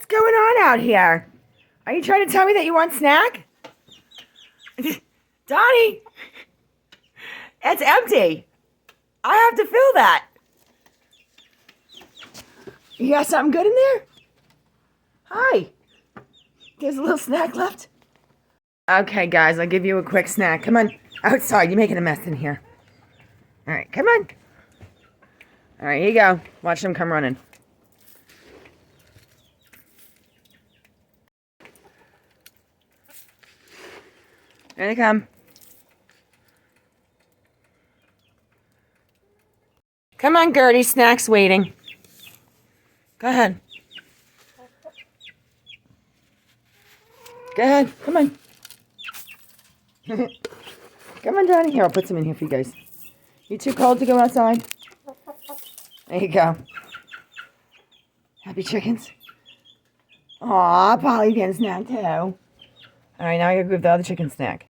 What's going on out here? Are you trying to tell me that you want snack? Donnie, it's empty. I have to fill that. You got something good in there? Hi. There's a little snack left. Okay, guys, I'll give you a quick snack. Come on. Outside, you're making a mess in here. All right, come on. All right, here you go. Watch them come running. Here they come. Come on, Gertie. Snack's waiting. Go ahead. Go ahead. Come on. Come on, Johnny. Here, I'll put some in here for you guys. You too cold to go outside? There you go. Happy chickens. Aw, Polly getting snack too. All right, now I gotta give the other chicken snack.